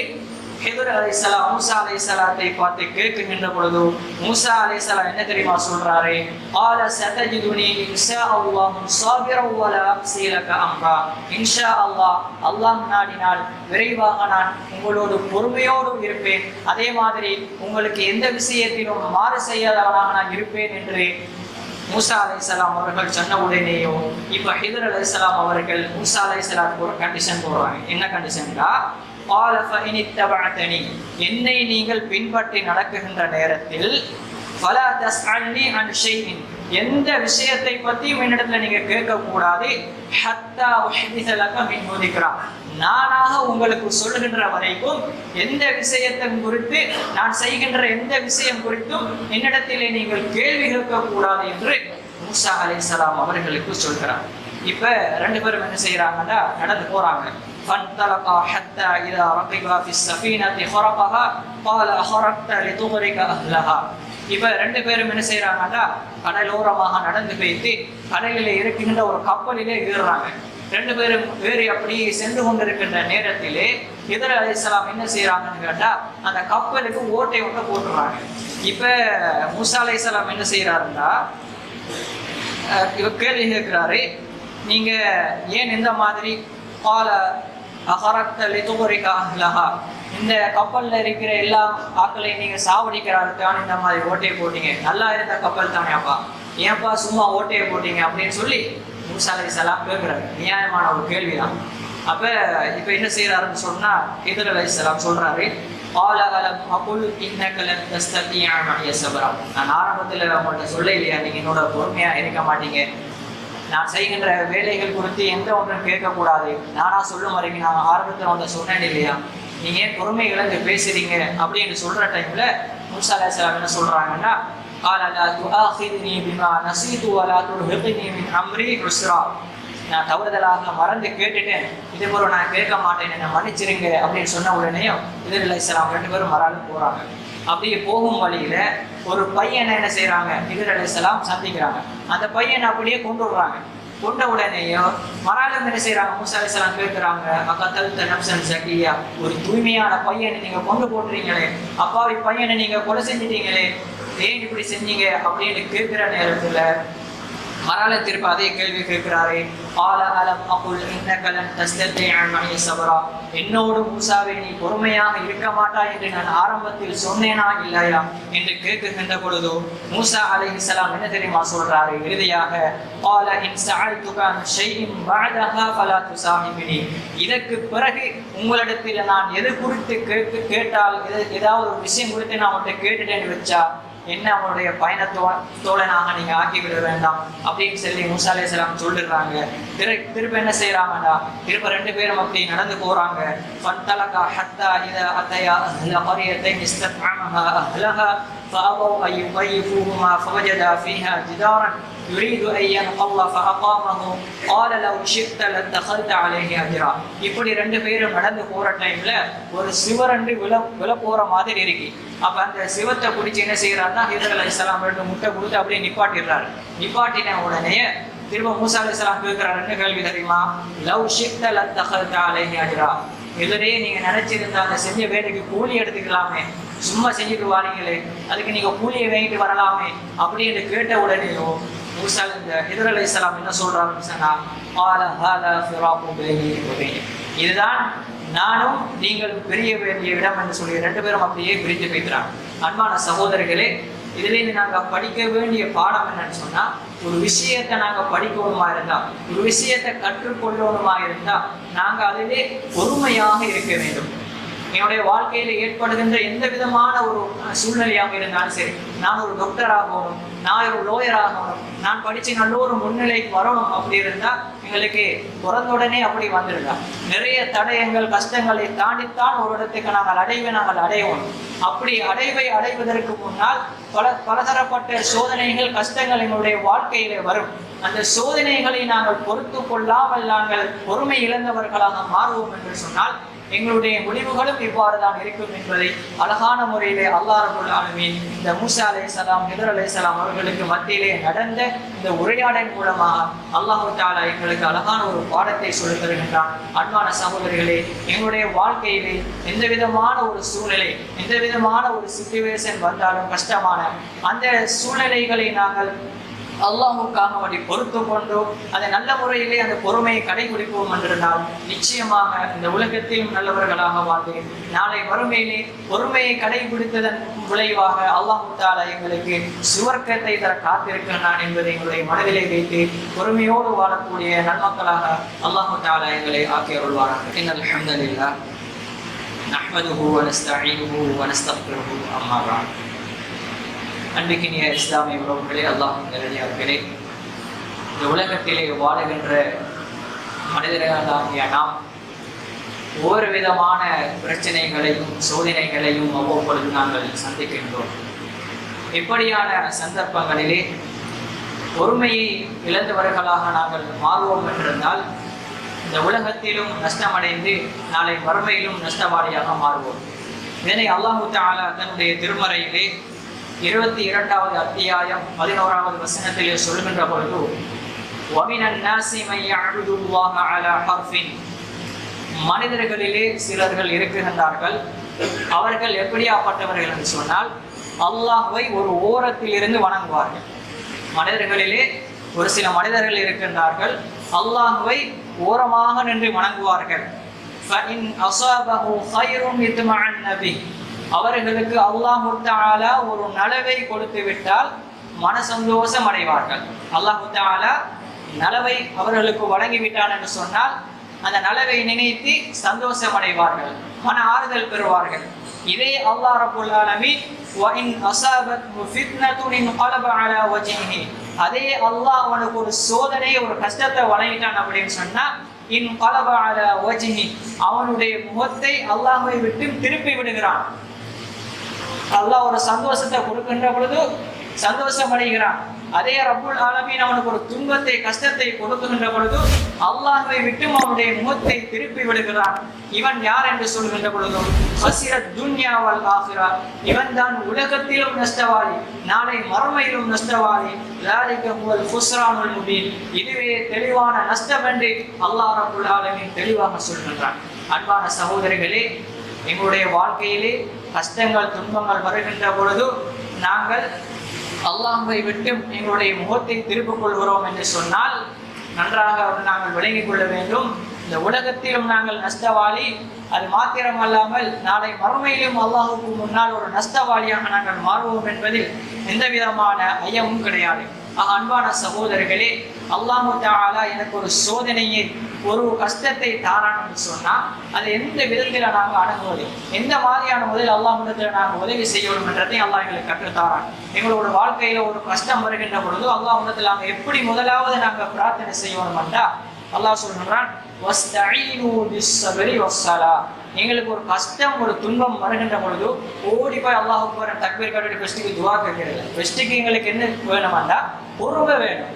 ஹிதர் அலைஹிஸ்ஸலாம் மூசா அலைஹிஸ்ஸலாத்தை பார்த்து கேட்கின்ற பொழுது மூசா அலைஹிஸ்ஸலாம் என்ன தெரியுமா சொல்றாரு, قال ستجدني إن شاء الله صابرا ولا أعصي لك أمرا. இன்ஷா அல்லாஹ், அல்லாஹ் நாடினால் விரைவாக நான் உங்களோடு பொறுமையோடு இருப்பேன், அதே மாதிரி உங்களுக்கு எந்த விஷயத்திலும் மாறு செய்யாதவனாக நான் இருப்பேன் என்று மூசா அலைஹிஸ்ஸலாம் அவர்கள் சொன்ன உடனேயோ இப்ப ஹிதர் அலைஹிஸ்ஸலாம் அவர்கள் மூசா அலைஹிஸ்ஸலாத்துக்கு ஒரு கண்டிஷன் போடுறாங்க. என்ன கண்டிஷன்டா, قال فإن اتبعتني, என்னை நீங்கள் பின்பற்றி நடக்குகின்ற நேரத்தில் فلا تسألني عن شيء, எந்த விஷயத்தை பற்றியும் என்னிடத்துல நீங்க கேட்கக்கூடாது. ஹத்தா உஹ்திஸ லக மின் ذِكْرًا, நானாக உங்களுக்கு சொல்லுகின்ற வரைக்கும் எந்த விஷயத்தை குறித்து, நான் செய்கின்ற எந்த விஷயம் குறித்தும் என்னிடத்திலே நீங்கள் கேள்வி கேட்கக்கூடாது என்று மூசா அலைஹிஸ்ஸலாம் அவர்களுக்கு சொல்கிறார். இப்ப ரெண்டு பேரும் என்ன செய்யறாங்கன்னா நடந்து போறாங்க. فانطلقا حتى إذا ركبا في السفينة خرقها قال أخرقت لتغرق أهلها. இப்ப ரெண்டு பேரும் என்ன செய்யறாங்கன்னா கடலோரமாக நடந்து போயிட்டு கடலில் இருக்கின்ற ஒரு கப்பலிலே ஏறுறாங்க. ரெண்டு பேரும் ஏறி அப்படி சென்று கொண்டிருக்கின்ற நேரத்திலே ஹிதர் அலைஹிஸ்ஸலாம் என்ன செய்யறாங்கன்னு கேட்டா அந்த கப்பலுக்கு ஓட்டை ஒன்றை போட்டுறாங்க. இப்ப மூசா அலைஹிஸ்ஸலாம் என்ன செய்யறாருன்னா இவர் கேள்வி கேட்கிறாரு, நீங்க ஏன் இந்த மாதிரி கால அஹரக்த லிதுக்ரிக அஹ்லஹா, இந்த கப்பல்ல இருக்கிற எல்லா ஆட்களையும் நீங்க சாவடிக்கிறாருக்கான இந்த மாதிரி ஓட்டையை போட்டீங்க, நல்லா இருந்த கப்பல் தானே அப்பா, ஏன்ப்பா சும்மா ஓட்டையை போட்டீங்க அப்படின்னு சொல்லி மூசா அலைஹிஸ்ஸலாம் கேட்கிறாரு. நியாயமான ஒரு கேள்விதான். அப்ப இப்ப என்ன செய்யறாருன்னு சொன்னா ஹிதர் அலைஹிஸ்ஸலாம் சொல்றாரு, قال ألم أقل إنك لن تستطيع معي صبرا, நான் ஆரம்பத்தில் உங்கள்கிட்ட சொல்ல இல்லையா நீங்க என்னோட பொறுமையா இருக்க மாட்டீங்க, நான் செய்கின்ற வேலைகள் குறித்து எந்த ஒன்றும் கேட்கக்கூடாது, நானா சொல்லும் வரைக்கும் நான் ஆரம்பத்தில் வந்து சொன்னேன் இல்லையா, நீங்க ஏன் பொறுமை இழந்து பேசுறீங்க அப்படின்னு சொல்ற டைம்ல மூசா அலைஹிஸ்ஸலாம் என்ன சொல்றாங்கன்னா قال لا تؤاخذني بما نسيت ولا ترهقني من أمري عسرا, நான் தவறுதலாக மறந்து கேட்டுட்டேன், இதே போல நான் கேட்க மாட்டேன், என்ன மன்னிச்சிருங்க அப்படின்னு சொன்ன உடனேயும் ஹிதர் அலைஹிஸ்ஸலாம் ரெண்டு பேரும் மறாலும் போறாங்க. அப்படியே போகும் வழியில ஒரு பையனை என்ன செய்யறாங்க ஹிதர் அலைஹிஸ்ஸலாம் சந்திக்கிறாங்க. அந்த பையனை அப்படியே கொண்டு விடுறாங்க. கொண்ட உடனேயும் மறாலும் என்ன செய்யறாங்க மூசா அலைஹிஸ்ஸலாம் கேட்கிறாங்க, அகதல்த நஃப்ஸன் ஸகியா, ஒரு தூய்மையான பையனை நீங்க கொண்டு போட்டுறீங்களே, அப்பாவி பையனை நீங்க கொலை செஞ்சிட்டீங்களே, ஏன் இப்படி செஞ்சீங்க அப்படின்னு கேட்கிற நேரத்துல மறால திருப்ப அதே கேள்வி கேட்கிறாரே, قال ألم أقل إنك لن تستطيع معي صبرا, என்னோடு மூசாவே நீ பொறுமையாக இருக்க மாட்டாய் என்று நான் ஆரம்பத்தில் சொன்னேனா இல்லையா என்று கேட்கின்ற பொழுது மூசா அலைஹிஸ்ஸலாம் என்ன தெரியுமா சொல்றாரு இறுதியாக, قال إن سألتك عن شيء بعدها فلا تصاحبني, இதற்கு பிறகு உங்களிடத்தில் நான் எது குறித்து கேட்டால் ஏதாவது ஒரு விஷயம் குறித்து நான் உங்கள்கிட்ட கேட்டுட்டேன்னு வச்சா என்ன அவனுடைய பயணத்தோழனாக நீங்க ஆக்கிவிட வேண்டாம் அப்படின்னு சொல்லி மூசா அலைஹிஸ்ஸலாம் சொல்லிடுறாங்க. திரும்ப என்ன செய்யறாங்கன்னா திரும்ப ரெண்டு பேரும் அப்படி நடந்து போறாங்க. فانطلقا حتى إذا أتيا أهل قرية استطعمها أهلها فأبوا أن يضيفوهما فوجدا فيها جدارا يريد أن ينقض فأقامه قال لو شئت لاتخذت عليه أجرا. இப்படி ரெண்டு பேரும் நடந்து போற டைம்ல ஒரு சிவரண்டு விழ போற மாதிரி இருக்கு. அப்ப அந்த சிவத்தை பிடிச்சி என்ன செய்யறாருன்னா ஹிதர் அலைஹிஸ்ஸலாம் ரெண்டு முட்டை கொடுத்து அப்படியே நிப்பாட்டிடுறாரு. நிப்பாட்டின உடனே திரும்ப மூசா அலைஹிஸ்ஸலாம் கேட்கிறாரு, என்ன கேள்வி தெரியுமா, லவ் ஷிக்த லத்தகல்த அலைஹி அஜ்ரா, எதிரே நீங்க நினைச்சிருந்தா அந்த செஞ்ச வேலைக்கு கூலி எடுத்துக்கலாமே, சும்மா செஞ்சுட்டு வாரீங்களே அதுக்கு நீங்க கூலியை வாங்கிட்டு வரலாமே அப்படின்னு கேட்ட உடனேயும் மூசா இந்த ஹிதர் அலைஹிஸ்ஸலாம் என்ன சொல்றாருன்னு சொன்னா, قال هذا فراق بيني وبينك, இதுதான் நானும் நீங்கள் பிரிய வேண்டிய இடம் என்று சொல்லி ரெண்டு பேரும் அப்படியே பிரித்து பேசுறாங்க. அன்பான சகோதரர்களே, இதுலேருந்து நாங்க படிக்க வேண்டிய பாடம் என்னன்னு சொன்னா, ஒரு விஷயத்தை நாங்க படிக்கணுமா இருந்தா, ஒரு விஷயத்தை கற்றுக்கொள்ளணுமா இருந்தா நாங்க அதிலே பொறுமையாக இருக்க வேண்டும். என்னுடைய வாழ்க்கையில ஏற்படுகின்ற எந்த விதமான ஒரு சூழ்நிலையாக இருந்தாலும் சரி, நான் ஒரு டாக்டர் ஆகணும், நான் ஒரு லோயர் ஆகணும், நான் படிச்சு நல்ல ஒரு முன்னிலைக்கு வரணும் அப்படி இருந்தா எங்களுக்கு பிறந்த உடனே அப்படி வந்துடுங்க. நிறைய தடயங்கள் கஷ்டங்களை தாண்டித்தான் ஒரு இடத்துக்கு நாங்கள் அடையணும். அப்படி அடைவதற்கு முன்னால் பலதரப்பட்ட சோதனைகள் கஷ்டங்கள் எங்களுடைய வாழ்க்கையிலே வரும். அந்த சோதனைகளை நாங்கள் பொறுத்து கொள்ளாமல் நாங்கள் பொறுமை இழந்தவர்களாக மாறுவோம் என்று சொன்னால் எங்களுடைய முடிவுகளும் இவ்வாறு தான் இருக்கும் என்பதை அழகான முறையிலே அல்லாஹ் ரப்பல் ஆலமீன் இந்த மூசா அலைஹிஸ்ஸலாம் ஹிதர் அலைஹிஸ்ஸலாம் அவர்களுக்கு மத்தியிலே நடந்த இந்த உரையாடல் மூலமாக அல்லாஹ் தஆலா எங்களுக்கு அழகான ஒரு பாடத்தை சொல்லித் தருகின்றான். அன்பான சகோதரிகளே, எங்களுடைய வாழ்க்கையிலே எந்த விதமான ஒரு சூழ்நிலை, எந்த விதமான ஒரு சிச்சுவேஷன் வந்தாலும் கஷ்டமான அந்த சூழ்நிலைகளை நாங்கள் அல்லாஹ்வுக்காக வேண்டி பொறுத்து கொண்டு அதை நல்ல முறையிலே அந்த பொறுமையை கடைபிடிப்போம் என்றால் நிச்சயமாக இந்த உலகத்திலும் நல்லவர்களாக வாழ்ந்து நாளை வறுமையிலே பொறுமையை கடைபிடித்ததன் விளைவாக அல்லாஹ் தஆலா எங்களுக்கு சுவர்க்கத்தை தர காத்திருக்கிறான் என்பதை எங்களுடைய மனதிலே வைத்து பொறுமையோடு வாழக்கூடிய நன்மக்களாக அல்லாஹ் தஆலா எங்களை ஆக்கி அருள்வாராக. இன்னல் ஹம்தலில்லாஹ் நஹ்மதுஹு வ நஸ்தஈனுஹு வ நஸ்தக்ஃபிருஹு அம்மா பஅத். அன்பிக்கினிய இஸ்லாமிய உறவுகளே, அல்லாஹ்வின் நல்லடியார்களே, இந்த உலகத்திலே வாழுகின்ற மனிதர்களாகிய நாம் ஒவ்வொரு விதமான பிரச்சனைகளையும் சோதனைகளையும் அவ்வப்பொழுது நாங்கள் சந்திக்கின்றோம். இப்படியான சந்தர்ப்பங்களிலே பொறுமையை இழந்தவர்களாக நாங்கள் மாறுவோம் என்றிருந்தால் இந்த உலகத்திலும் நஷ்டமடைந்து நாளை மறுமையிலும் நஷ்டவாளியாக மாறுவோம். இதனை அல்லாஹு தஆலா தன்னுடைய திருமறையிலே 22வது அத்தியாயம் 11வது வசனத்திலே சொல்கின்ற பொழுது, وَمِنَ النَّاسِ مَن يَعْبُدُ اللَّهَ عَلَى حَرْفٍ, மனிதர்களிலே சிலர்கள் இருக்கின்றார்கள். அவர்கள் எப்படியாப்பட்டவர்கள் என்று சொன்னால், அல்லாஹ்வை ஒரு ஓரத்தில் இருந்து வணங்குவார்கள். மனிதர்களிலே ஒரு சில மனிதர்கள் இருக்கின்றார்கள், அல்லாஹ்வை ஓரமாக நின்று வணங்குவார்கள். فَإِنْ أَصَابَهُ خَيْرٌ اطْمَأَنَّ بِهِ, அவர்களுக்கு அல்லாஹ் தஆலா ஒரு நலவை கொடுத்து விட்டால் மன சந்தோஷம் அடைவார்கள். அல்லாஹ் தஆலா நலவை அவர்களுக்கு வழங்கிவிட்டான் என்று சொன்னால் அந்த நலவை நினைத்து சந்தோஷம் அடைவார்கள், மன ஆறுதல் பெறுவார்கள். இதே அல்லாஹ் ரப்பல் ஆலமீன் وَإِنْ أَصَابَتْهُ فِتْنَةٌ انقلب على وجهه, அதே அல்லாஹ் அவனுக்கு ஒரு சோதனை ஒரு கஷ்டத்தை வழங்கிட்டான் அப்படின்னு சொன்னா انقلب على وجهه, அவனுடைய முகத்தை அல்லாஹ்வை விட்டு திருப்பி விடுகிறான். அல்லாஹ் ஒரு சந்தோஷத்தை கொடுக்கின்ற பொழுது சந்தோஷம் அடைகிறான். அதே ரப்புல் ஆலமீன் அவனுக்கு ஒரு துன்பத்தை கஷ்டத்தை கொடுக்கின்ற பொழுது அல்லாஹ்வை விட்டு அவனுடைய முகத்தை திருப்பி விடுகிறான். இவன் யார் என்று சொல்கின்ற பொழுது ஹஸிரத் துன்யா வல் ஆகிரா, இவன் தான் உலகத்திலும் நஷ்டவாளி, நாளை மறுமையிலும் நஷ்டவாளி. ذلك هو الخسران المبين, இதுவே தெளிவான நஷ்டம் என்று அல்லாஹ் ரப்புல் ஆலமீன் தெளிவாக சொல்கின்றான். அன்பான சகோதரர்களே, எங்களுடைய வாழ்க்கையிலே கஷ்டங்கள் துன்பங்கள் வருகின்ற பொழுது நாங்கள் அல்லாஹ்வை விட்டு எங்களுடைய முகத்தை திருப்பிக் கொள்கிறோம் என்று சொன்னால் நன்றாக நாங்கள் விளங்கிக் கொள்ள வேண்டும். இந்த உலகத்திலும் நாங்கள் நஷ்டவாளி, அது மாத்திரமல்லாமல் நாளை மறுமையிலும் அல்லாஹுக்கு முன்னால் ஒரு நஷ்டவாளியாக நாங்கள் மாறுவோம் என்பதில் எந்த விதமான ஐயமும் கிடையாது. அன்பான சகோதரர்களே, அல்லாஹ் தஆலா எனக்கு ஒரு சோதனையை ஒரு கஷ்டத்தை தாரான் என்று சொன்னால் அது எந்த விதத்தில் நாங்கள் அணுகுவது, எந்த மாதிரியான முதலில் அல்லாஹ்விடத்தில் நாங்கள் உதவி செய்யணும் என்றதையும் அல்லாஹ் எங்களுக்கு கற்றுத்தாரான். எங்களோட வாழ்க்கையில ஒரு கஷ்டம் வருகின்ற பொழுது அல்லாஹ்விடத்தில் நாங்கள் எப்படி முதலாவது நாங்கள் பிரார்த்தனை செய்யணும் என்றால் அல்லாஹ் சொல்கிறான், வஸ்தஈனு பிஸ்ஸப்ரி வஸ்ஸலா, எங்களுக்கு ஒரு கஷ்டம் ஒரு துன்பம் வருகின்ற பொழுது ஓடி போய் அல்லாஹ் அக்பர் தக்பீர் கட்டி ஃபெஸ்ட்டுக்கு துவா கேட்கிறது. ஃபெஸ்ட்டுக்கு எங்களுக்கு என்ன வேணுமாண்டா பொறுமை வேணும்.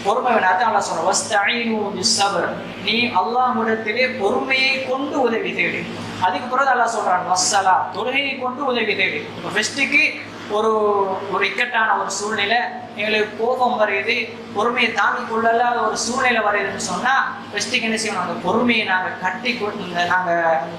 பொறுமை வேணும். அதான் அல்லாஹ் சொல்றான், வஸ்தஈனு பிஸ்ஸப்ர், நீ அல்லாஹ்விடத்திலே பொறுமையை கொண்டு உதவி தேடு. அதுக்கு பிறகு அல்லாஹ் சொல்றான் வஸ்ஸலா, தொழுகையை கொண்டு உதவி தேடு. இப்போ ஃபெஸ்ட்டுக்கு ஒரு இக்கட்டான ஒரு சூழ்நிலை, எங்களுக்கு கோபம் வருது, பொறுமையை தாங்கிக் கொள்ளலாத ஒரு சூழ்நிலை வருதுன்னு சொன்னா ஃபெஸ்ட்டுக்கு என்ன செய்யணும், அந்த பொறுமையை நாங்கள் கட்டி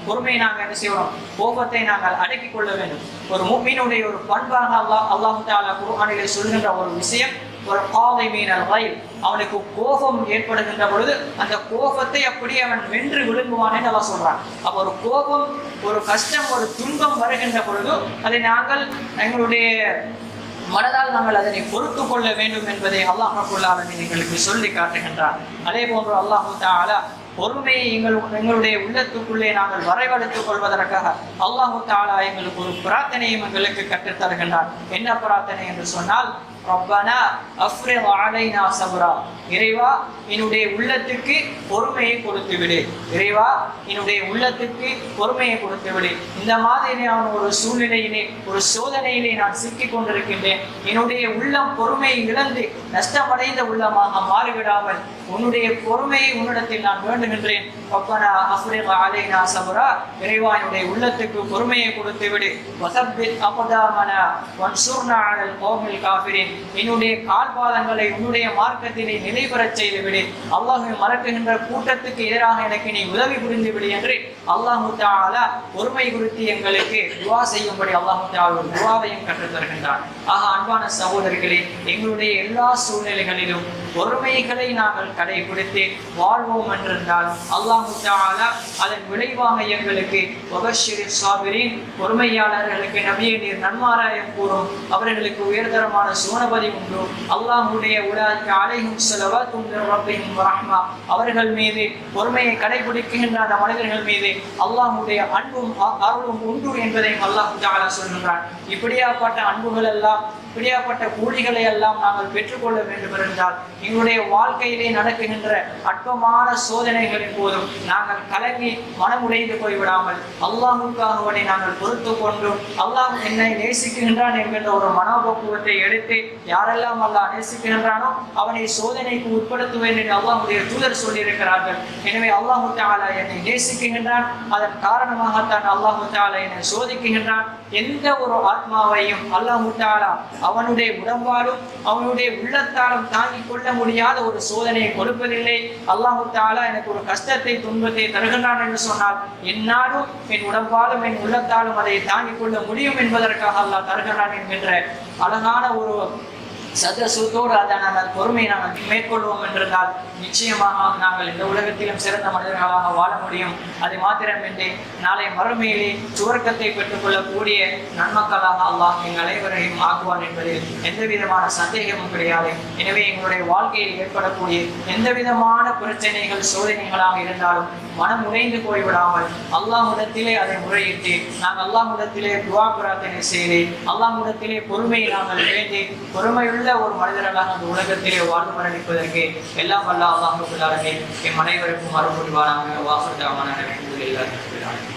பொறுமையை நாங்கள் என்ன செய்யணும், கோபத்தை நாங்கள் அடக்கி கொள்ள வேண்டும். ஒரு முஃமினுடைய ஒரு பண்பாக அல்லாஹ் தஆலா குர்ஆனிலே சொல்கின்ற ஒரு விஷயம், ஒரு காதிமீனல் கைல், அவனுக்கு கோபம் ஏற்படுகின்ற பொழுது அந்த கோபத்தை அப்படியே அவன் வென்று விழுங்குவானே அல்லாஹ் சொல்றான். அப்ப ஒரு கோபம் ஒரு கஷ்டம் ஒரு துன்பம் வருகின்ற பொழுது அதை நாங்கள் எங்களுடைய மனதால் நாங்கள் அதனை பொறுத்து கொள்ள வேண்டும் என்பதை அல்லாஹ் ரப்பல் ஆலமீன் எங்களுக்கு சொல்லி காட்டுகின்றான். அதே போன்று அல்லாஹ் தஆலா பொறுமையை எங்களுடைய உள்ளத்துக்குள்ளே நாங்கள் வரைவெடுத்துக் கொள்வதற்காக அல்லாஹ் தஆலா எங்களுக்கு ஒரு பிரார்த்தனையும் எங்களுக்கு கற்றுத் தருகின்றான். என்ன பிரார்த்தனை என்று சொன்னால், ரப்பனா அஃப்ரிக் அலைனா சப்ரா, இறைவா என்னுடைய உள்ளத்துக்கு பொறுமையை கொடுத்து விடு, இறைவா என்னுடைய உள்ளத்துக்கு பொறுமையை கொடுத்து விடு. இந்த மாதிரியான ஒரு சூழ்நிலையிலே ஒரு சோதனையிலே நான் சிக்கிக் கொண்டிருக்கின்றேன். என்னுடைய உள்ளம் பொறுமையை இழந்து நஷ்டமடைந்த உள்ளமாக மாறிவிடாமல் உன்னுடைய பொறுமையை உன்னிடத்தில் நான் வேண்டுகின்றேன். ரப்பனா அஃப்ரிக் அலைனா சப்ரா, இறைவா என்னுடைய உள்ளத்துக்கு பொறுமையை கொடுத்து விடு. வஸப்பித் அக்தாமனா வன்சுர்னா அலல் கௌமில் காஃபிரின், என்னுடைய கால்பாதங்களை உன்னுடைய மார்க்கத்திலே நிலை பெறச் செய்து விடு. அல்லாஹ்வை மறக்குகின்ற கூட்டத்துக்கு எதிராக எனக்கு நீ உதவி புரிந்து விடு என்று அல்லாஹ் தஆலா பொறுமை குறித்து எங்களுக்கு துஆ செய்யும்படி அல்லாஹ் தஆலா ஒரு துஆவையும் கற்றுத் தருகின்றான். ஆக அன்பான சகோதரர்களே, எங்களுடைய எல்லா சூழ்நிலைகளிலும் பொறுமைகளை நாங்கள் கடைபிடித்து வாழ்வோம் என்றிருந்தால் அல்லாஹு தஆலா அதன் விளைவாக எங்களுக்கு வபஷிரி சாபிரின் பொறுமையாளர்களுக்கு நபியை நீர் நன்மாராயம் கூறும், அவர்களுக்கு உயர்தரமான சுவனபதி உண்டு. அல்லாஹ்வுடைய உலாயிக அலைஹிம் ஸலவாத்தும் மிர் ரப்பிஹிம் வ அவர்கள் மீது பொறுமையை கடைபிடிக்கின்ற அந்த மனிதர்கள் மீது அல்லாஹ்வுடைய அன்பும் அருளும் உண்டு என்பதையும் அல்லாஹ் தஆலா சொல்கின்றான். இப்படியாப்பட்ட அன்புகள் எல்லாம், இப்படியாப்பட்ட கூலிகளை எல்லாம் நாங்கள் பெற்றுக்கொள்ள வேண்டும் என்றால் எங்களுடைய வாழ்க்கையிலே நடக்குகின்ற அற்பமான சோதனைகளின் போதும் நாங்கள் கலங்கி மனமுடைந்து போய்விடாமல் அல்லாஹ்வுக்காகவே நாங்கள் பொறுத்து கொண்டும் அல்லாஹ் என்னை நேசிக்கின்றான் என்கின்ற ஒரு மனோபக்குவத்தை எடுத்து யாரெல்லாம் அல்லாஹ் நேசிக்கின்றானோ அவனை சோதனைக்கு உட்படுத்துவேன் என்று அல்லாஹ்வுடைய தூதர் சொல்லியிருக்கிறார்கள். எனவே அல்லாஹு தஆலா என்னை நேசிக்கின்றான், அதன் காரணமாகத்தான் அல்லாஹு தஆலா என்னை சோதிக்கின்றான். எந்த ஒரு ஆத்மாவையும் அல்லாஹு தஆலா அவனுடைய உடம்பாலும் அவனுடைய உள்ளத்தாலும் தாங்கிக் கொள்ள முடியாத ஒரு சோதனையை கொடுப்பதில்லை. அல்லாஹு தஆலா எனக்கு ஒரு கஷ்டத்தை துன்பத்தை தருகின்றான் என்று சொன்னால் என்னாலும் என் உடம்பாலும் என் உள்ளத்தாலும் அதை தாங்கிக் கொள்ள முடியும் என்பதற்காக அல்லாஹ் தருகின்றான் என்கின்ற அழகான ஒரு சதசூத்தோடு அதை நாங்கள் பொறுமையை நாங்கள் மேற்கொள்வோம் என்றால் நிச்சயமாக நாங்கள் இந்த உலகத்திலும் சிறந்த மனிதர்களாக வாழ முடியும். அது மாத்திரமின்றி நாளை மறுமையிலே சுவர்க்கத்தை பெற்றுக்கொள்ளக்கூடிய நன்மக்களாக அல்லாஹ் எங்கள் அனைவரையும் ஆக்குவான் என்பதில் எந்த விதமான சந்தேகமும் கிடையாது. எனவே எங்களுடைய வாழ்க்கையில் ஏற்படக்கூடிய எந்த விதமான பிரச்சனைகள் சோதனைகளாக இருந்தாலும் மனம் உடைந்து போய்விடாமல் அல்லாஹ்விடத்திலே அதை முறையிட்டு நாங்கள் அல்லாஹ்விடத்திலே துஆ பிரார்த்தனை செய்து அல்லாஹ்விடத்திலே பொறுமையை நாங்கள் வேண்டி பொறுமையுள்ள ஒரு மனிதர்களாக அந்த உலகத்திலே வாழ்ந்து மரணிப்பதற்கு எல்லாம் அல்லாஹ் ரப்பல் ஆலமீன் எம் அனைவருக்கும் அருள் புரிவானாக. வாஹிர் தஅவானா அல்ஹம்துலில்லாஹி ரப்பில் ஆலமீன்.